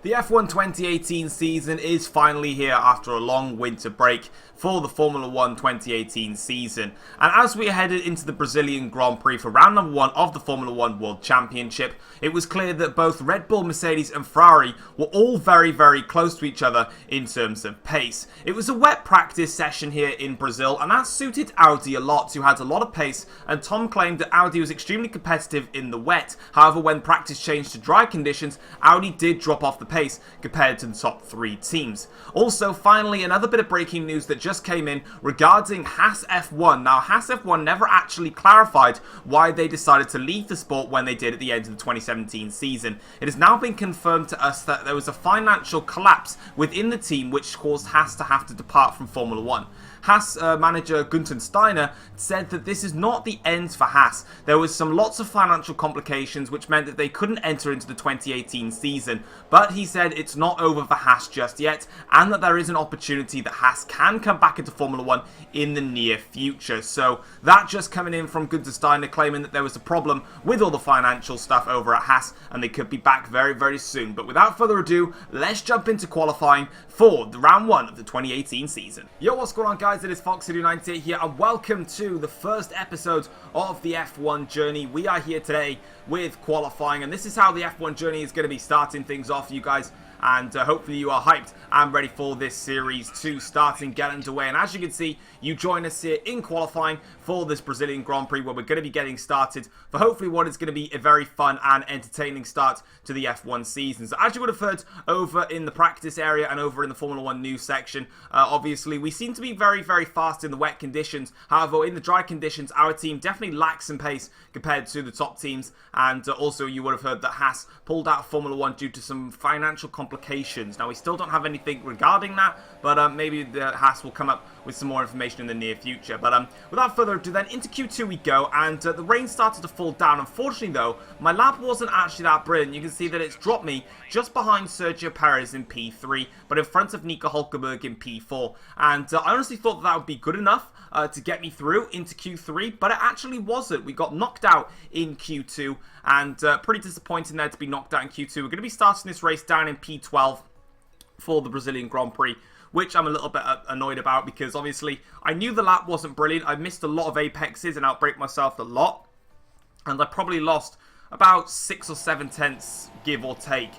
The F1 2018 season is finally here after a long winter break for the Formula 1 2018 season. And as we headed into the Brazilian Grand Prix for round number 1 of the Formula 1 World Championship, it was clear that both Red Bull, Mercedes and Ferrari were all very close to each other in terms of pace. It was a wet practice session here in Brazil, and that suited Audi a lot, who had a lot of pace, and Tom claimed that Audi was extremely competitive in the wet. However, when practice changed to dry conditions, Audi did drop off the pace compared to the top 3 teams. Also, finally, another bit of breaking news that just came in regarding Haas F1. Now, Haas F1 never actually clarified why they decided to leave the sport when they did at the end of the 2017 season. It has now been confirmed to us that there was a financial collapse within the team which caused Haas to have to depart from Formula 1. Haas manager Günther Steiner said that this is not the end for Haas. There was lots of financial complications which meant that they couldn't enter into the 2018 season, but he said it's not over for Haas just yet, and that there is an opportunity that Haas can come back into Formula 1 in the near future. So that just coming in from Günther Steiner claiming that there was a problem with all the financial stuff over at Haas and they could be back very soon. But without further ado, let's jump into qualifying for the round 1 of the 2018 season. Yo, what's going on guys? It is Foxy98 here and welcome to the first episode of the F1 journey. We are here today with qualifying, and this is how the F1 journey is going to be starting things off, you guys. And hopefully you are hyped and ready for this series to start and get underway. And as you can see, you join us here in qualifying for this Brazilian Grand Prix, where we're going to be getting started for hopefully what is going to be a very fun and entertaining start to the F1 season. So as you would have heard over in the practice area and over in the Formula 1 news section, obviously we seem to be very fast in the wet conditions. However, in the dry conditions, our team definitely lacks in pace compared to the top teams. And also you would have heard that Haas pulled out of Formula 1 due to some financial complications. Now, we still don't have anything regarding that, but maybe the Haas will come up with some more information in the near future. But without further ado, then into Q2 we go, and the rain started to fall down. Unfortunately, though, my lap wasn't actually that brilliant. You can see that it's dropped me just behind Sergio Perez in P3, but in front of Nico Hulkenberg in P4. And I honestly thought that would be good enough to get me through into Q3, but it actually wasn't. We got knocked out in Q2, and pretty disappointing there to be knocked out in Q2. We're going to be starting this race down in P12 for the Brazilian Grand Prix, which I'm a little bit annoyed about because obviously I knew the lap wasn't brilliant. I missed a lot of apexes and outbraked myself a lot, and I probably lost about 6 or 7 tenths, give or take.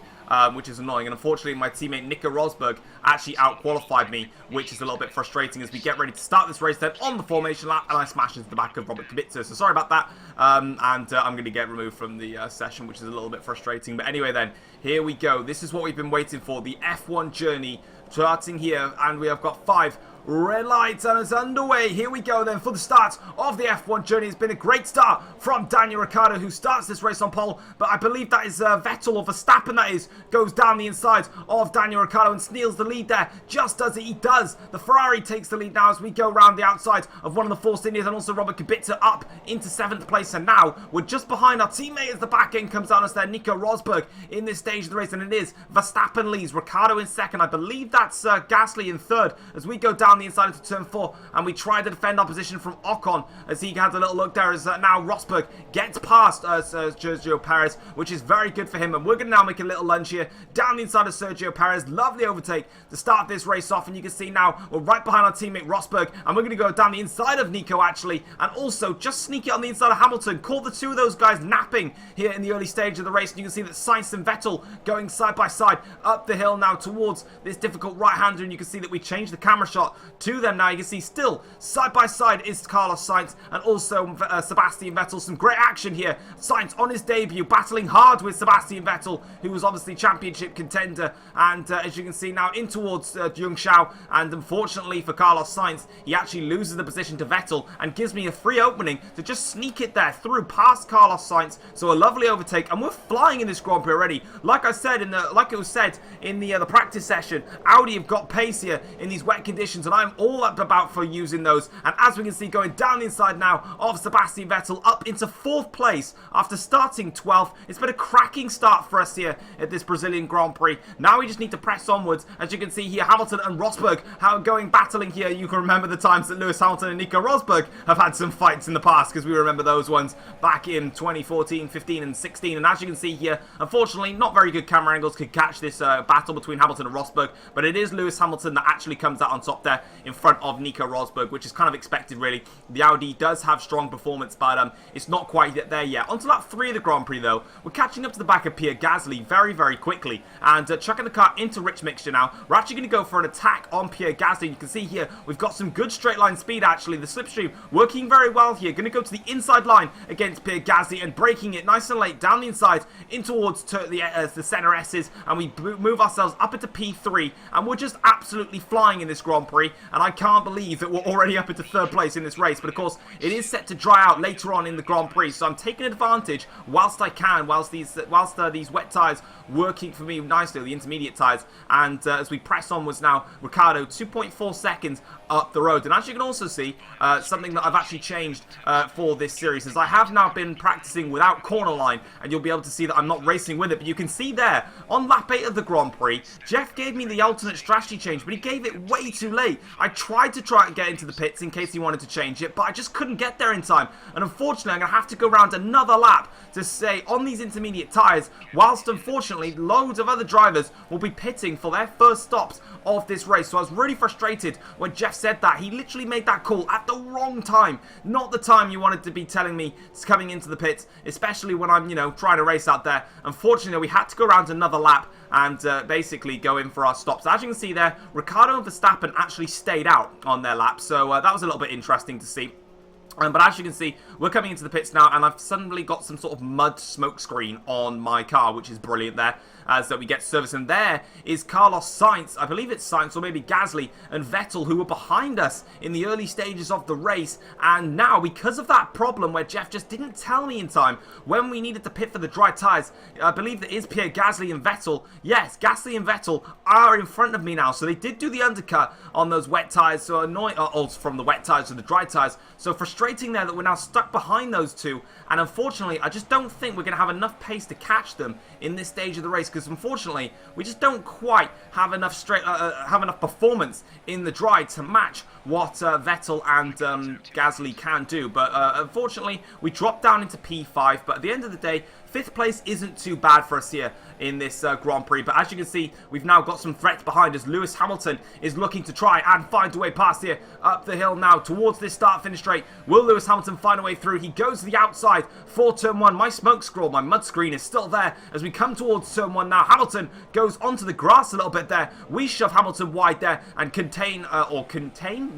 Which is annoying, and unfortunately my teammate Nico Rosberg actually out-qualified me, which is a little bit frustrating as we get ready to start this race then on the formation lap, and I smash into the back of Robert Kubica, so sorry about that, and I'm going to get removed from the session, which is a little bit frustrating. But anyway then, here we go. This is what we've been waiting for, the F1 journey starting here, and we have got 5 red lights and it's underway. Here we go then for the start of the F1 journey. It's been a great start from Daniel Ricciardo, who starts this race on pole, but I believe that is Vettel, or Verstappen that is, goes down the inside of Daniel Ricciardo and steals the lead there just as he does. The Ferrari takes the lead now as we go around the outside of one of the Force Indians, and also Robert Kubica up into 7th place, and now we're just behind our teammate as the back end comes on us there, Nico Rosberg, in this stage of the race, and it is Verstappen leads, Ricciardo in 2nd, I believe that's Gasly in 3rd as we go down the inside into turn 4, and we try to defend our position from Ocon as he had a little look there as now Rosberg gets past Sergio Perez, which is very good for him, and we're going to now make a little lunge here down the inside of Sergio Perez. Lovely overtake to start this race off, and you can see now we're right behind our teammate Rosberg, and we're going to go down the inside of Nico actually, and also just sneak it on the inside of Hamilton. Caught the 2 of those guys napping here in the early stage of the race, and you can see that Sainz and Vettel going side by side up the hill now towards this difficult right-hander, and you can see that we changed the camera shot to them now. You can see still side by side is Carlos Sainz and also Sebastian Vettel. Some great action here. Sainz on his debut battling hard with Sebastian Vettel, who was obviously championship contender, and as you can see now in towards Jung Shao, and unfortunately for Carlos Sainz, he actually loses the position to Vettel and gives me a free opening to just sneak it there through past Carlos Sainz. So a lovely overtake, and we're flying in this Grand Prix already. Like I said like it was said in the practice session, Audi have got pace here in these wet conditions, and and I'm all up about for using those. And as we can see, going down the inside now of Sebastian Vettel up into 4th place after starting 12th. It's been a cracking start for us here at this Brazilian Grand Prix. Now we just need to press onwards. As you can see here, Hamilton and Rosberg going battling here. You can remember the times that Lewis Hamilton and Nico Rosberg have had some fights in the past, because we remember those ones back in 2014, 15 and 16. And as you can see here, unfortunately, not very good camera angles could catch this battle between Hamilton and Rosberg, but it is Lewis Hamilton that actually comes out on top there in front of Nico Rosberg, which is kind of expected, really. The Audi does have strong performance, but it's not quite there yet. Onto lap 3 of the Grand Prix, though. We're catching up to the back of Pierre Gasly very, very quickly, and chucking the car into rich mixture now. We're actually going to go for an attack on Pierre Gasly. You can see here, we've got some good straight line speed, actually. The slipstream working very well here. Going to go to the inside line against Pierre Gasly and breaking it nice and late down the inside in towards the center S's, and we move ourselves up into P3, and we're just absolutely flying in this Grand Prix, and I can't believe that we're already up into 3rd place in this race. But of course, it is set to dry out later on in the Grand Prix, so I'm taking advantage whilst I can, whilst these wet tyres working for me nicely, the intermediate tyres. And as we press onwards now, Ricciardo 2.4 seconds up the road. And as you can also see, something that I've actually changed for this series is I have now been practicing without corner line, and you'll be able to see that I'm not racing with it. But you can see there on lap 8 of the Grand Prix, Jeff gave me the alternate strategy change, but he gave it way too late. I tried to get into the pits in case he wanted to change it, but I just couldn't get there in time. And unfortunately, I'm going to have to go around another lap to stay on these intermediate tyres, whilst unfortunately loads of other drivers will be pitting for their first stops of this race. So I was really frustrated when Jeff said that. He literally made that call at the wrong time, not the time you wanted to be telling me coming into the pits, especially when I'm, trying to race out there. Unfortunately, we had to go around another lap and basically go in for our stops. As you can see there, Ricciardo and Verstappen actually stayed out on their lap, so that was a little bit interesting to see. But as you can see, we're coming into the pits now, and I've suddenly got some sort of mud smoke screen on my car, which is brilliant there, as that we get service. And there is Carlos Sainz, I believe it's Sainz, or maybe Gasly, and Vettel, who were behind us in the early stages of the race. And now, because of that problem where Jeff just didn't tell me in time when we needed to pit for the dry tyres, I believe that is Pierre Gasly and Vettel. Yes, Gasly and Vettel are in front of me now. So they did do the undercut on those wet tyres, so annoying, from the wet tyres to the dry tyres. So frustrating there that we're now stuck behind those two, and unfortunately I just don't think we're going to have enough pace to catch them in this stage of the race, because unfortunately we just don't quite have enough enough performance in the dry to match what Vettel and Gasly can do. But unfortunately we dropped down into P5, but at the end of the day, 5th place isn't too bad for us here in this Grand Prix. But as you can see, we've now got some threats behind us. Lewis Hamilton is looking to try and find a way past here up the hill now towards this start-finish straight. Will Lewis Hamilton find a way through? He goes to the outside for turn 1. My smoke scroll, my mud screen is still there as we come towards turn 1 now. Hamilton goes onto the grass a little bit there. We shove Hamilton wide there and contain,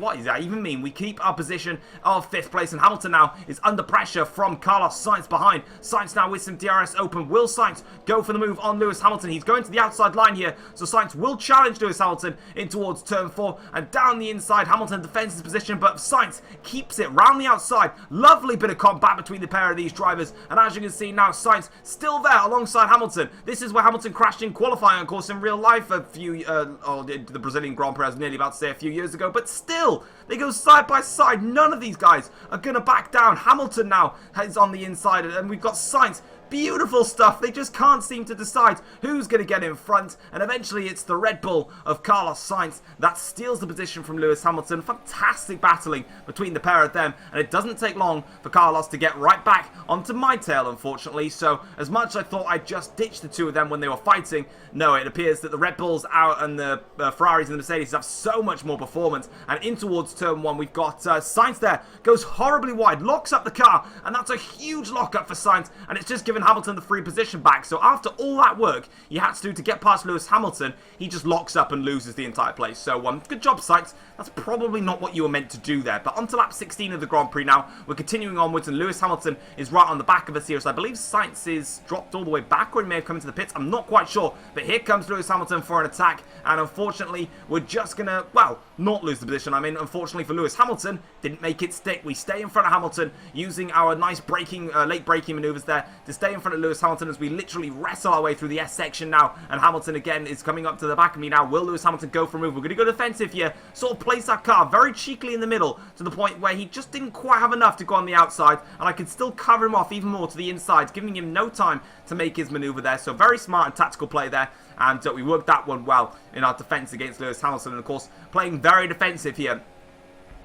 what does that even mean? We keep our position of 5th place, and Hamilton now is under pressure from Carlos Sainz behind. Sainz now with some DRS open. Will Sainz go for the move on Lewis Hamilton? He's going to the outside line here, so Sainz will challenge Lewis Hamilton in towards turn 4, and down the inside Hamilton defends his position, but Sainz keeps it round the outside. Lovely bit of combat between the pair of these drivers, and as you can see now, Sainz still there alongside Hamilton. This is where Hamilton crashed in qualifying, of course, in real life a few, the Brazilian Grand Prix, I was nearly about to say a few years ago, but still, they go side by side. None of these guys are going to back down. Hamilton now is on the inside, and we've got Sainz. Beautiful stuff. They just can't seem to decide who's going to get in front, and eventually it's the Red Bull of Carlos Sainz that steals the position from Lewis Hamilton. Fantastic battling between the pair of them, and it doesn't take long for Carlos to get right back onto my tail, unfortunately. So as much as I thought I'd just ditched the two of them when they were fighting, no, it appears that the Red Bulls out and the Ferraris and the Mercedes have so much more performance. And in towards turn 1, we've got Sainz there, goes horribly wide, locks up the car, and that's a huge lockup for Sainz, and it's just given Hamilton the free position back. So after all that work he had to do to get past Lewis Hamilton, he just locks up and loses the entire place. So good job, Sainz. That's probably not what you were meant to do there. But on to lap 16 of the Grand Prix now. We're continuing onwards, and Lewis Hamilton is right on the back of us here. So I believe Sainz is dropped all the way back, or he may have come into the pits. I'm not quite sure. But here comes Lewis Hamilton for an attack, and unfortunately we're just going to, well, not lose the position. I mean, unfortunately for Lewis Hamilton, didn't make it stick. We stay in front of Hamilton using our nice late braking maneuvers there to stay in front of Lewis Hamilton as we literally wrestle our way through the S section now. And Hamilton again is coming up to the back of me now. Will Lewis Hamilton go for a move? We're going to go defensive here, sort of place our car very cheekily in the middle to the point where he just didn't quite have enough to go on the outside, and I could still cover him off even more to the inside, giving him no time to make his maneuver there. So very smart and tactical play there, and we worked that one well in our defence against Lewis Hamilton, and of course playing very defensive here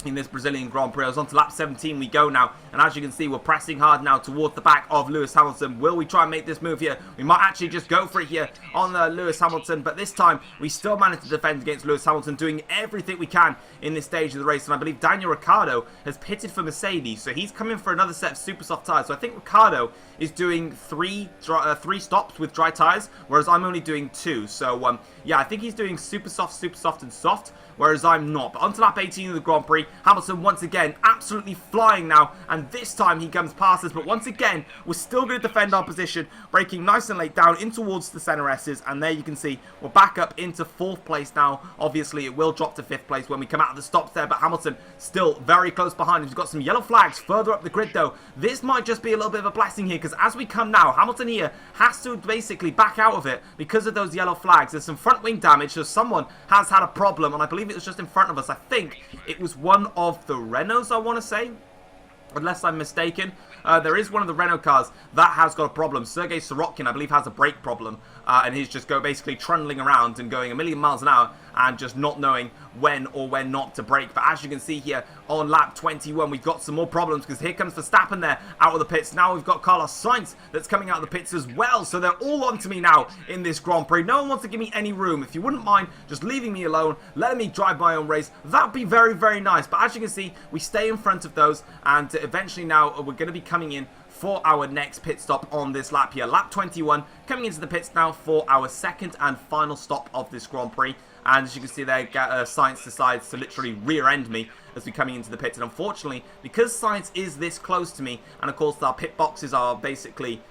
in this Brazilian Grand Prix. I was on to lap 17 we go now, and as you can see, we're pressing hard now towards the back of Lewis Hamilton. Will we try and make this move here? We might actually just go for it here on Lewis Hamilton, but this time we still managed to defend against Lewis Hamilton, doing everything we can in this stage of the race. And I believe Daniel Ricciardo has pitted for Mercedes, so he's coming for another set of super soft tyres. So I think Ricciardo is doing three stops with dry tyres, whereas I'm only doing 2. So yeah, I think he's doing super soft, and soft, whereas I'm not. But onto lap 18 of the Grand Prix, Hamilton once again absolutely flying now, and this time he comes past us, but once again we're still going to defend our position, braking nice and late down in towards the center S's, and there you can see we're back up into 4th place now. Obviously it will drop to 5th place when we come out of the stops there, but Hamilton still very close behind. We've got some yellow flags further up the grid though. This might just be a little bit of a blessing here, because as we come now, Hamilton here has to basically back out of it because of those yellow flags. There's some front wing damage, so someone has had a problem, and I believe it was just in front of us. I think it was one of the Renaults, I want to say, unless I'm mistaken. There is one of the Renault cars that has got a problem. Sergei Sorokin, I believe, has a brake problem, and he's just basically trundling around and going a million miles an hour and just not knowing when or when not to brake. But as you can see here on lap 21, we've got some more problems, because here comes Verstappen there out of the pits. Now we've got Carlos Sainz that's coming out of the pits as well, so they're all onto me now in this Grand Prix. No one wants to give me any room. If you wouldn't mind just leaving me alone, letting me drive my own race, that would be very, very nice. But as you can see, we stay in front of those, and eventually now we're going to be coming in for our next pit stop on this lap here. Lap 21, coming into the pits now for our second and final stop of this Grand Prix. And as you can see there, Sainz decides to literally rear-end me as we're coming into the pits. And unfortunately, because Sainz is this close to me, and of course our pit boxes are basically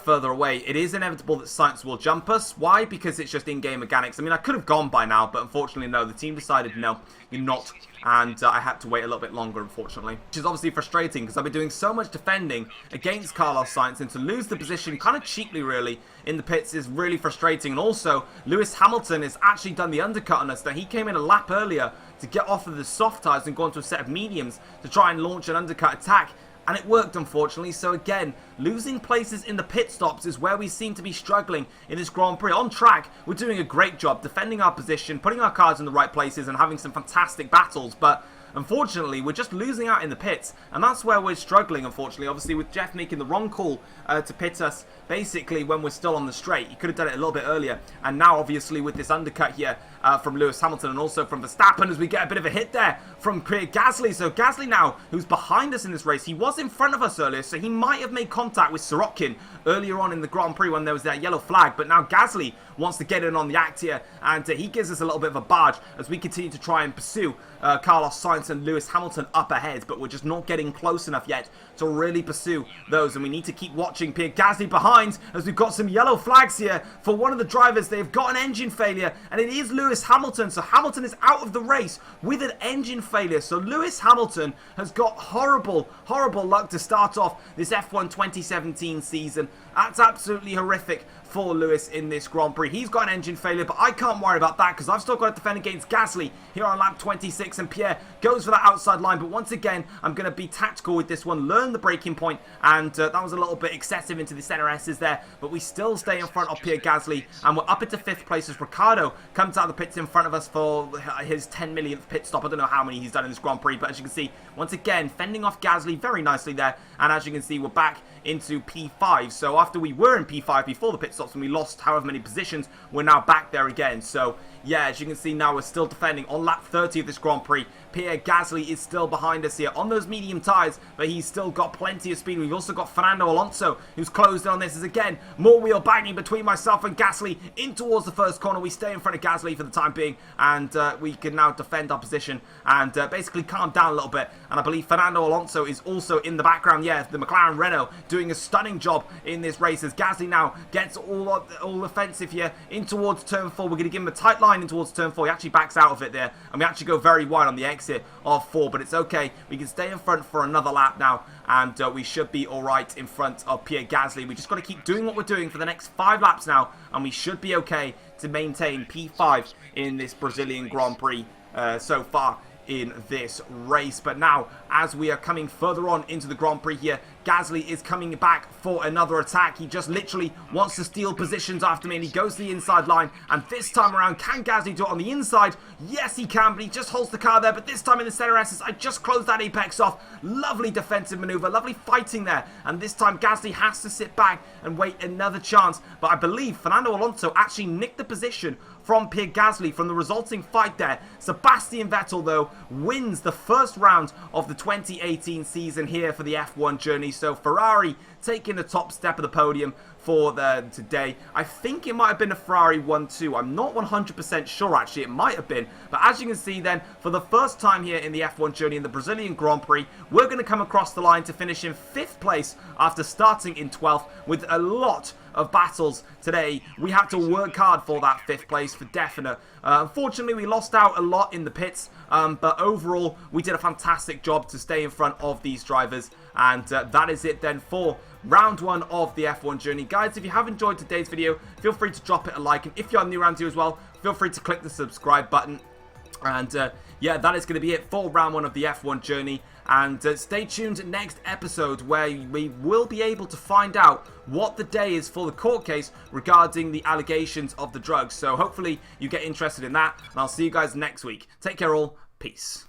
further away, it is inevitable that Sainz will jump us. Why? Because it's just in-game mechanics. I mean, I could have gone by now, but unfortunately, no. The team decided, no, you're not. And I had to wait a little bit longer, unfortunately. Which is obviously frustrating, because I've been doing so much defending against Carlos Sainz, and to lose the position kind of cheaply, really, in the pits is really frustrating. And also, Lewis Hamilton has actually done the undercut on us. Now, he came in a lap earlier to get off of the soft tyres and go into a set of mediums to try and launch an undercut attack. And it worked, unfortunately. So again, losing places in the pit stops is where we seem to be struggling in this Grand Prix. On track, we're doing a great job defending our position, putting our cars in the right places, and having some fantastic battles. But unfortunately, we're just losing out in the pits, and that's where we're struggling, unfortunately. Obviously, with Jeff making the wrong call to pit us, basically, when we're still on the straight. He could have done it a little bit earlier, and now, obviously, with this undercut here from Lewis Hamilton, and also from Verstappen, as we get a bit of a hit there from Pierre Gasly. So Gasly now, who's behind us in this race, he was in front of us earlier, so he might have made contact with Sorokin earlier on in the Grand Prix when there was that yellow flag, but now Gasly wants to get in on the act here, and he gives us a little bit of a barge as we continue to try and pursue Carlos Sainz and Lewis Hamilton up ahead, but we're just not getting close enough yet to really pursue those, and we need to keep watching Pierre Gasly behind, as we've got some yellow flags here for one of the drivers. They've got an engine failure, and it is Lewis Hamilton, so Hamilton is out of the race with an engine failure. So Lewis Hamilton has got horrible luck to start off this F1 2017 season. That's absolutely horrific for Lewis in this Grand Prix. He's got an engine failure, but I can't worry about that, because I've still got to defend against Gasly here on lap 26, and Pierre goes for that outside line. But once again, I'm going to be tactical with this one, learn the braking point, and that was a little bit excessive into the center S's there, but we still stay in front of Pierre Gasly, and we're up into 5th place as Ricciardo comes out of the pits in front of us for his 10 millionth pit stop. I don't know how many he's done in this Grand Prix, but as you can see, once again, fending off Gasly very nicely there, and as you can see, we're back into P5. So after we were in P5 before the pit stops, and we lost however many positions, we're now back there again. So yeah, as you can see now, we're still defending on lap 30 of this Grand Prix. Pierre Gasly is still behind us here on those medium tyres, but he's still got plenty of speed. We've also got Fernando Alonso, who's closed in on this. As again, more wheel banging between myself and Gasly in towards the first corner. We stay in front of Gasly for the time being, and we can now defend our position and basically calm down a little bit. And I believe Fernando Alonso is also in the background. Yeah, the McLaren Renault doing a stunning job in this race, as Gasly now gets all offensive here in towards turn 4. We're going to give him a tight line in towards turn 4. He actually backs out of it there, and we actually go very wide on the exit of 4, but it's okay. We can stay in front for another lap now, and we should be alright in front of Pierre Gasly. We just got to keep doing what we're doing for the next 5 laps now, and we should be okay to maintain P5 in this Brazilian Grand Prix so far in this race. But now, as we are coming further on into the Grand Prix here, Gasly is coming back for another attack. He just literally wants to steal positions after me, and he goes to the inside line. And this time around, can Gasly do it on the inside? Yes, he can, but he just holds the car there. But this time in the center S's, I just closed that apex off. Lovely defensive maneuver, lovely fighting there. And this time, Gasly has to sit back and wait another chance. But I believe Fernando Alonso actually nicked the position from Pierre Gasly from the resulting fight there. Sebastian Vettel, though, wins the first round of the 2018 season here for the F1 journey. So Ferrari taking the top step of the podium for today. I think it might have been a Ferrari 1-2. I'm not 100% sure, actually. It might have been. But as you can see then, for the first time here in the F1 journey in the Brazilian Grand Prix, we're going to come across the line to finish in 5th place after starting in 12th with a lot of battles today. We had to work hard for that 5th place for definite. Unfortunately, we lost out a lot in the pits, but overall, we did a fantastic job to stay in front of these drivers. And that is it then for round 1 of the F1 journey. Guys, if you have enjoyed today's video, feel free to drop it a like. And if you're new around here as well, feel free to click the subscribe button. And yeah, that is going to be it for round 1 of the F1 journey. And stay tuned next episode where we will be able to find out what the day is for the court case regarding the allegations of the drugs. So hopefully you get interested in that. And I'll see you guys next week. Take care all. Peace.